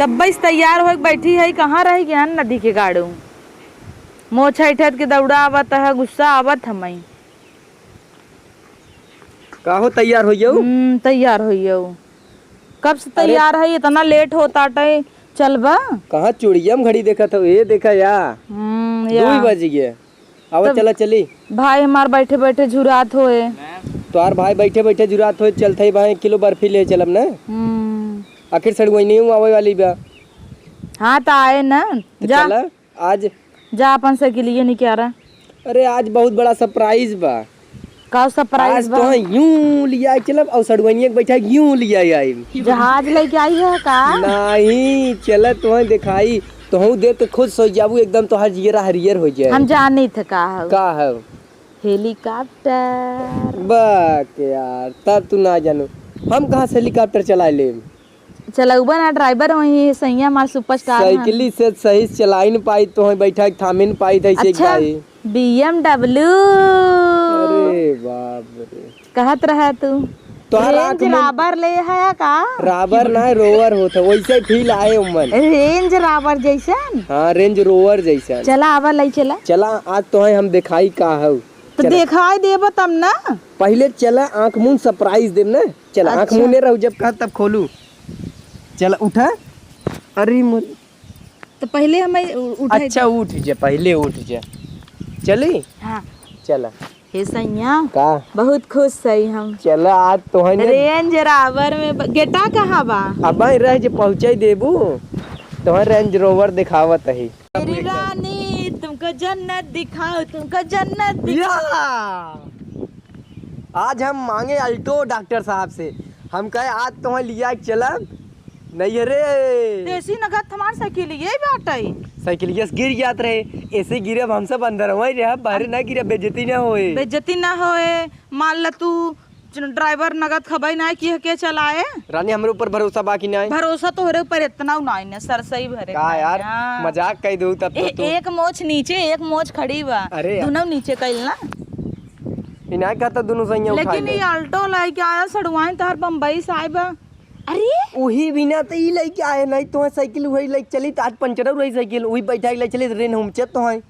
कब से तैयार हो बैठी है, कहाँ रह गया नदी के गाड़ू मोछ ठहर के दौड़ा आवत है, गुस्सा आवत हमें। का हो तैयार हो जाओ? तैयार हो कब से तैयार है, इतना लेट होता टे चलबा। कहाँ चूड़िया में घड़ी देखा था, ये देखा या 2 बज गए। अब चला चली। भाई हमार बैठे बैठे झुरात होए, तोहार भाई बैठे बैठे जुरात हो चलते भाई 1 किलो बर्फी ले चलब ना। आखिर सड़गोई नहीं हूँ आवे वाली बा। हाँ तो आए ना, जा चला आज जा अपन साइकिल लिए नहीं क्या रहा। अरे आज बहुत बड़ा सरप्राइज बा। का सरप्राइज बा? तो यूं लिया चलब और सड़गोइनी के बैठा यूं लिया आई। जहाज लेके आई है का? नहीं चल तो दिखाई तो देख के खुद सोच जाबू एकदम, तो हर जियरा हरियर हो जाए। हम जान नहीं थे का है हेलीकॉप्टर। बाक यार तब तू ना जानू, हम कहाँ से हेलीकॉप्टर चला ले। चलौबा ना ड्राइवर वही सैया हमार सुपरस्टार। साइकिल से सही चला ही नहीं पाई तो बैठा थामे नहीं पाई थी। अच्छा BMW। अरे बाप रे, कहत रहा तू रेंज राबर ले है का? राबर ना रोवर होता, वैसे फील आए उमन। रेंज राबर जैसन? हाँ रेंज रोवर जैसा। चला आवा ले चला। चला आज तो है हम दिखाई का है तो दिखाई देबा तब ना। पहले चला आँख मुंह सरप्राइज देब ना। चला आँख मुंह रहो, जब कहा तब खोलू। चला उठा। अरे तो पहले हमें उठा। अच्छा उठ जा, पहले उठ जा। चली हाँ चला। हे सैया का बहुत खुश सही हम। चला आज तो है रेंज रावर में गेटा कहाँ बा? अब रह जे पहुँचे देबू तो रेंज रोवर दिखावत है। मेरी रानी तुमको जन्नत दिखाओ, तुमको जन्नत दिखाओ। आज हम मांगे अल्टो डॉक्टर साहब से, हम कहे आज तो लिया चला नहीं। अरे देसी नगद हमार साइकिल ये बाटे। साइकिल गिर जात रहे, ऐसे गिरे हम सब अंदर हुए रहे, बाहर ना गिरे, बेइज्जती ना होए। बेइज्जती ना होए। मान ल तू ड्राइवर नगद खबर ना कि के चलाए। रानी हमरे ऊपर भरोसा बाकी ना है। भरोसा तो होरे ऊपर इतना नहीं ना सर सही भरे का यार मजाक कह दू तब तो एक मोच नीचे एक मोच खड़ी बा, दोनों नीचे कइल ना। इना कहता दोनों सही उठा। लेकिन ये अल्टो लेके आया सड़वाई तार बम्बई से आए बा। अरे वही बिना तो ई लेके आए नहीं तो साइकिल वही लेके चली तो आज पंचर रही साइकिल वही बैठा ले चली रेन हम चत तो है।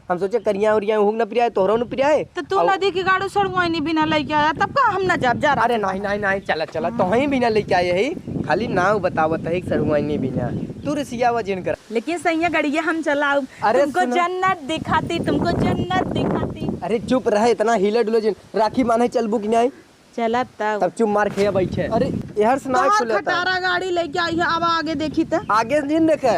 हम सोचे करिया उरिया हुक न पिराए तोहरा न पिराए तो तू नदी की गाड़ी सड़वाई नहीं बिना लेके आया तब का हम ना जा रहा। अरे नहीं नहीं नहीं चला चला तो ही बिना लेके आए है, खाली नाव बतावत है सड़वाई नहीं बिना तू रसिया वजन कर। लेकिन सैया गाड़िया हम चलाऊ। तुमको जन्नत दिखाती, तुमको जन्नत दिखाती। अरे चुप रहे, इतना हिले डुले राखी माने चलबू कि नहीं चला तब चुप मार खेया बैठे। अरे यार सुना खुलता खटारा गाड़ी लेके आई है। अब आगे देखी त आगे दिन देखे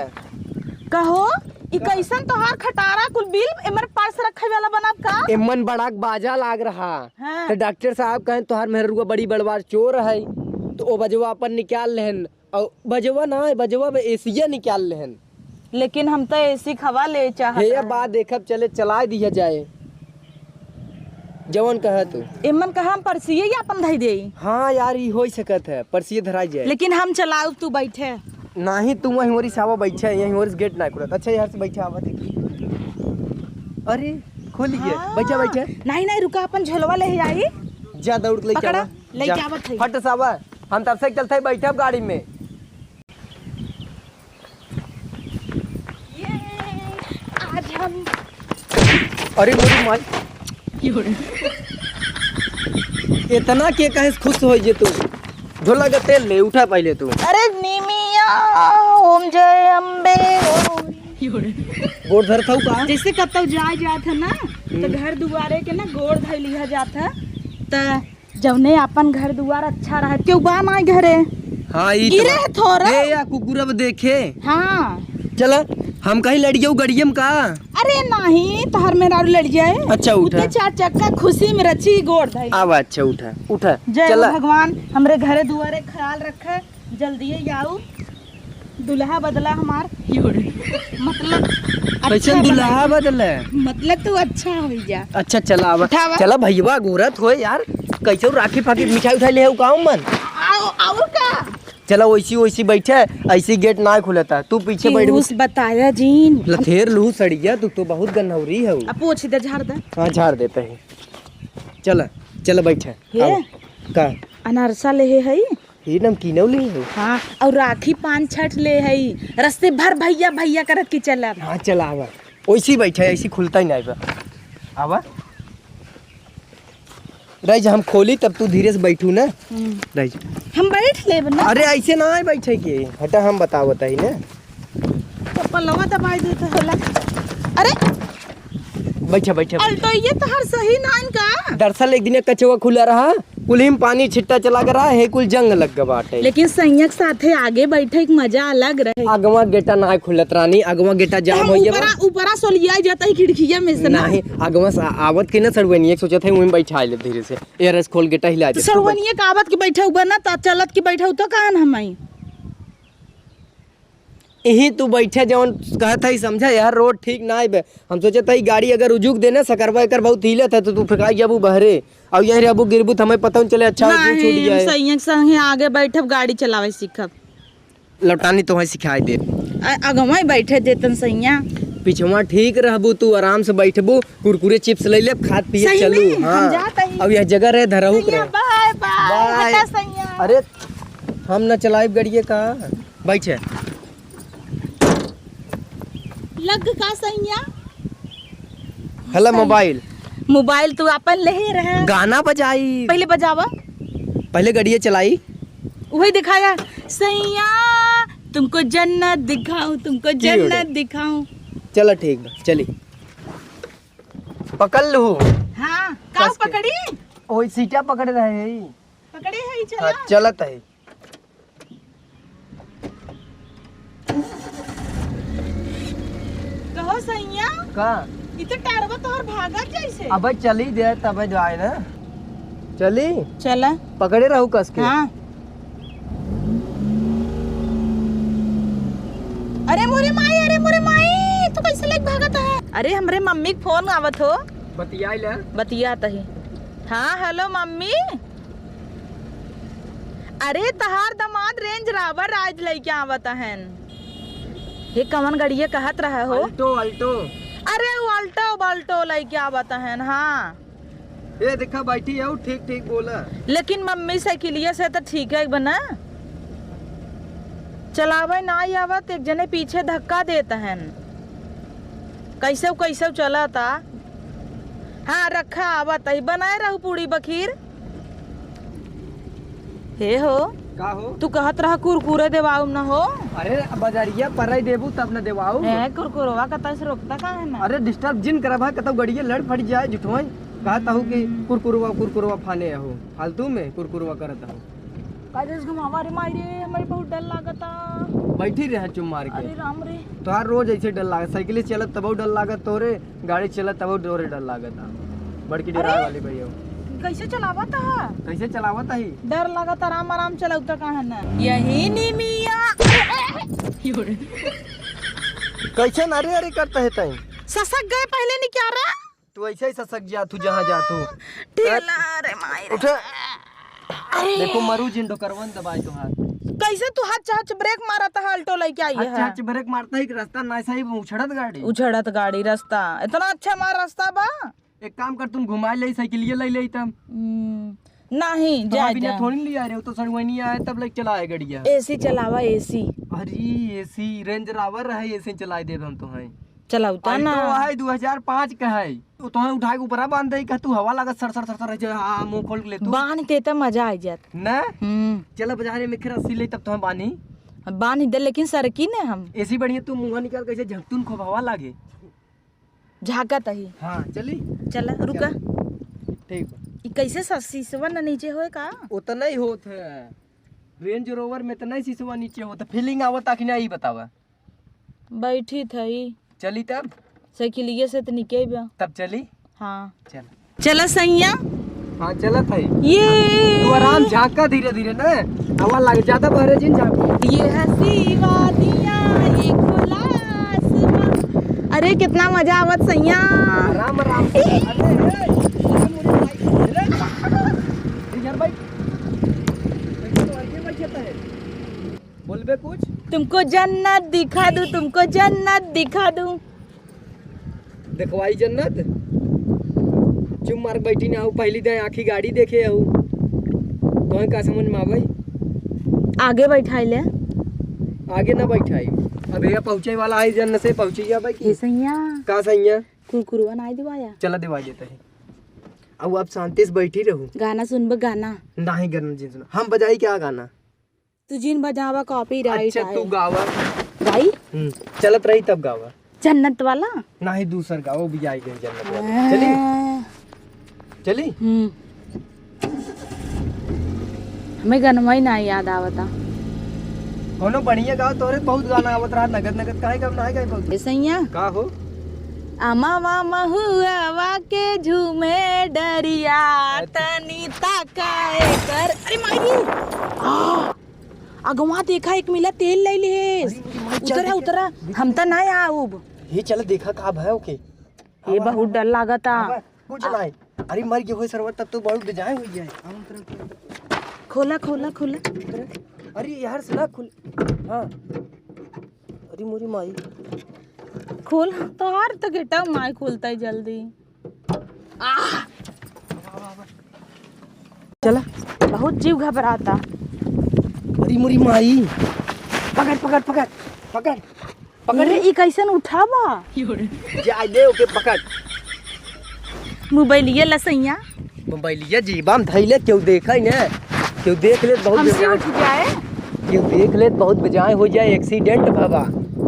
कहो ई कैसन तोहार खटारा कुल बिल एमर पास रखे वाला बनब का? एमन बड़ा बाजा लाग रहा हाँ। तो डॉक्टर साहब कहें तोहार मेहरुआ बड़ी बड़वार चोर है तो वो बजवा अपन निकाल लेहन और बजवा ना बजवा में एसिया निकाल लेहन। लेकिन हम तो एसी खवा ले चाहत हे बात देखब चले चला दिया जाए जवन कहा तू। एमन कहा हम परसिए या अपन धई दे। हाँ यार ये हो सकत है परसिए धराई जाए। लेकिन हम चलाऊ तू बैठे नहीं तू वहीं मोरी सावा बैठे यहीं मोरी गेट ना खुलत। अच्छा यहाँ से बैठे आवा देखी। अरे खोल गए। हाँ। बैठे बैठे नहीं नहीं रुका अपन झोलवा ले आई। जा दौड़ के लेके आवा लेके आवत है। फट सावा हम तब से चलते बैठे गाड़ी में। आज हम अरे मोरी माई इतना के कहे खुश हो जे तू ढोला का तेल ले उठा पहले तू। अरे निमिया ओम जय अम्बे गोड़ धर था का जैसे कतौ जात है ना तो घर दुआरे के ना गोड़ धर लिया जात है तो जवने अपन घर दुआर अच्छा रहे क्यों बा ना घरे। हाँ गिरे है थोड़ा या कुकुरब देखे। हाँ चला हम कहीं लड़ जाऊ गड़ियम का। अरे नहीं तहर मेरा लड़ जाए। अच्छा उठा 4 चक्का खुशी में रची गोड़ धई। अब अच्छा उठा उठा। जय भगवान हमरे घरे दुआरे ख्याल रखे जल्दी आऊ दुल्हा बदला हमार मतलब अच्छा दुल्हा बदला मतलब तू अच्छा हो जा। अच्छा चला अब चला भैया गोरत हो यार कैसे राखी फाकी मिठाई उठा ले गाँव मन आओ का। चला वैसी वैसी बैठे ऐसी गेट ना खुलता तू पीछे बैठ बताया जीन लथेर लू सड़िया तू तो बहुत गन्हौरी है। अब पोछ दे झाड़ दे। हाँ झाड़ देते हैं। चला चला बैठे का का अनारसा ले है ये नमकीन ले हो। हाँ और राखी 5-6 ले है रस्ते भर भैया भैया करत की चला। हाँ चला आवा वैसे ही बैठा है ऐसी खुलता ही नहीं बा आवा रही हम खोली तब तू धीरे से बैठू ना रही हम बैठ ले बना। अरे ऐसे ना है बैठे के हटा हम बतावत है ना पलवा दबाई देता होला। अरे बैठा बैठा अल्टो ये तो हर सही नाइन का। दरअसल एक दिन कचवा खुला रहा कुल्ही में पानी छिट्टा चला कर रहा है कुल जंग लग गया बाटे लेकिन संयक साथे आगे बैठे एक मजा अलग रहे। अगवा गेटा ना खुलत रानी अगवा गेटा जाम हो गया ऊपरा सोलिया जाता है खिड़किया में से नहीं अगवा आवत के ना सड़वनी एक सोचा था वहीं बैठा ले धीरे से एयरस खोल गेटा हिला दे सड़वनिया का आवत के बैठा हुआ ना तो चलत के बैठा तो कहां हम आई यही तू बैठे जवन कहत है समझा यार रोड ठीक ना है हम सोचे था गाड़ी अगर उजुक देना सकरवा कर बहुत हिलत है तो तू फेंका जाबू बहरे और यही अबू गिरबू हमें पता नहीं चले अच्छा छूट गया संयक संगे आगे बैठब गाड़ी चलावे सीखब लौटानी तो सिखाई दे अगवा बैठे देतन सैया पिछवा ठीक रहबू तू आराम से बैठबू कुरकुरे चिप्स ले ले खा पिए चलू हाँ अब यह जगह रहे धरहू बाय बाय सैया। अरे हम न चलाए गाड़िए का बैठे लग का सैया हला मोबाइल तू अपन ले ही रहा गाना बजाई पहले बजावा पहले गाड़िए चलाई वही दिखाया सैया तुमको जन्नत दिखाऊं चलो ठीक बा चली पकड़ लू हाँ का पकड़ी ओई सीटा पकड़ रहे है पकड़े है चला चलत है कहो सैया का इते टारवा तोहर भागा कैसे अब चली दे तब जाए ना चली चला पकड़े रहू कस के हाँ अरे मोरे माई तू कैसे लेके भागत है। अरे हमरे मम्मी के फोन आवत हो बतियात ही। हाँ हेलो मम्मी अरे तहार दमाद रेंज रावर आज लेके आवत हन हे कवन गड़िया कहत रहा हो अल्टो अरे वो अल्टो लेके आवत हन। हाँ ये देखा बैठी है ठीक बोला लेकिन मम्मी साइकिलिया से तो ठीक है बना चलावे ना आवत एक जने पीछे धक्का देता है कैसे चला था। हाँ रखा आवत है बनाए रहू पूरी बखीर हे हो का हो तू कहत रहा कुरकुरे देवाऊ ना हो। अरे बाजारिया पर देबू तब न देवाऊ कुरकुरवा कता से रोकता का है ना। अरे डिस्टर्ब जिन करब है कतौ गड़िए लड़ फट जाए जुठवा कहता हूँ कि कुरकुरवा फाने हो फालतू में कुरकुरवा करता हूँ काजस घुमावा रे माई रे हमारे बहुत डर लागता बैठी रहे चुम मार के। अरे राम रे तोहार रोज ऐसे डर लागत साइकिल चलत तब डर लागत तोरे गाड़ी चलत तब तोरे डर लागत बड़की डरावे वाली भैया कैसे चलावत है कैसे चलावत है डर लागत आराम चलाउता का है ना यही नी मिया कैसे नारे अरे करता है तई ससक गए पहले नहीं क्या रहा तू ऐसे ही ससक जा तू जहाँ जा तू ठेला रे माई उठ देखो मरू जिंदो करवन दबाई तोहार कैसे तू हाथ चाच ब्रेक मारा था अल्टो लेके आई है चाच ब्रेक मारता ही रास्ता ना सही उछड़त गाड़ी रास्ता इतना अच्छा मार रास्ता बा। एक काम कर तुम घुमा ले साइकिल ले तब नहीं जा बिना थोड़ी ले आ रहे हो तो सड़वनी आए तब लेके चलाए गड़िया एसी चलावा एसी अरे एसी रेंज रावर है एसी चला दे हम तो है चलाउता ना तो है 2005 का है तो तोहे उठा के ऊपर बांध दे का तू हवा लागत सर जे हां मुंह खोल के ले तू बांध दे त मजा आ जात ना चल बाजारे में खरा सिले तब तो बानी बांध दे लेकिन सरकी ने हम एसी बढ़िया तू मुंह निकाल कैसे झकतुन खूब हवा लागे झाकत ही। हां चली चल रुका ठीक ई कैसे शीशवा न नीचे होए का उतना ही होत है रेंज रोवर में इतना ही शीशवा नीचे होता फीलिंग आवत कि नहीं बतावा बैठी थई चली तब साइकिलिया से तो निके बा तब चली। हाँ चला सैया हाँ चला था ये तू आराम झांका धीरे धीरे ना हवा लग ज्यादा बहरे जिन झांक ये हंसी वादियां ये खुला आसमां अरे कितना मजा आवत सैया आराम बोलबे कुछ तुमको जन्नत दिखा दूं देखवाई जन्नत चुम मार बैठी ना पहली दे आखी गाड़ी देखे तो का समझ में आवे आगे बैठाई ले। आगे ना बैठाई, अब भैया पहुंचे वाला है जन से पहुंची जा भाई हे सैया का सैया कुरकुरवा नहीं दिवाया। चला दिवा देता है। अब आप शांति से बैठी रहू। गाना सुनबे गाना नहीं करना जी सुना। हम बजाई क्या गाना? तू जिन बजावा कॉपीराइट अच्छा तू गावा। गाई चलत रही तब गावा। जन्नत वाला नहीं दूसर गाओ भी आई गई जन्नत वाला। चली चली। हमें गनवा ही नहीं याद आवता। कोनो बढ़िया गाओ तोरे बहुत गाना आवत रहा। नगद नगद काहे कब ना गए बहुत। हे सैया का हो अमा मामा हुआ के झूमे डरिया तनी ताकाए कर। अरे माई अगवा देखा एक मिला तेल ले ले। उतरा उतरा हम त ना आऊब। ये चल देखा का भाई ओके। ये बहुत डर लागता। कुछ नहीं। अरे मर गए होय सरवर तब तो बहुत बेजाय हो जाए। खोला खोला खोला। अरे यार सुना खुल। हां अरे मोरी माई खोल तो यार तो गेटा माई खोलता है जल्दी। चला बहुत जीव घबराता। अरे मोरी माई पकड़ पकड़ पकड़ पकड़ पकड़। ई कैसन उठावा जा दे ओके पकड़। मोबाइल ये लसैया मोबाइलिया जीबाम धइले क्यों देखा ही ना। क्यों देख ले बहुत हमसे बेजाय। उठ जाए। क्यों देख ले बहुत बेजाय हो जाए। एक्सीडेंट बाबा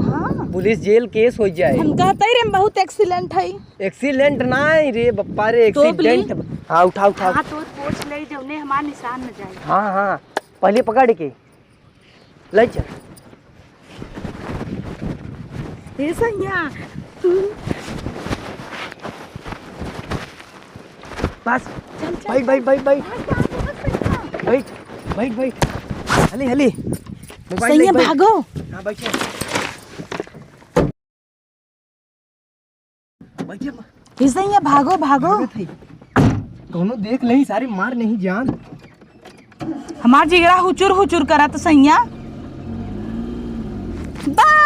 हाँ पुलिस जेल केस हो जाए। हम कहते ही रे बहुत एक्सीलेंट है। एक्सीडेंट नहीं रे बप्पा रे तोप ली? एक्सीडेंट। हाँ उठा उठा। हाँ तो पोछ ले जौने हमार निशान न जाए। हाँ हाँ पहले पकड़ के ले चल। हे सैया तू बस चल चल बैठ बैठ बैठ बैठ बैठ बैठ बैठ। हली हली मोबाइल सैया ले बैठ। भागो। हाँ बैठिए बैठिए। हे सैया भागो भागो। दोनों देख नहीं सारे मार नहीं जान। हमार जिगरा हुचुर हुचुर करा तो सैया। बाय।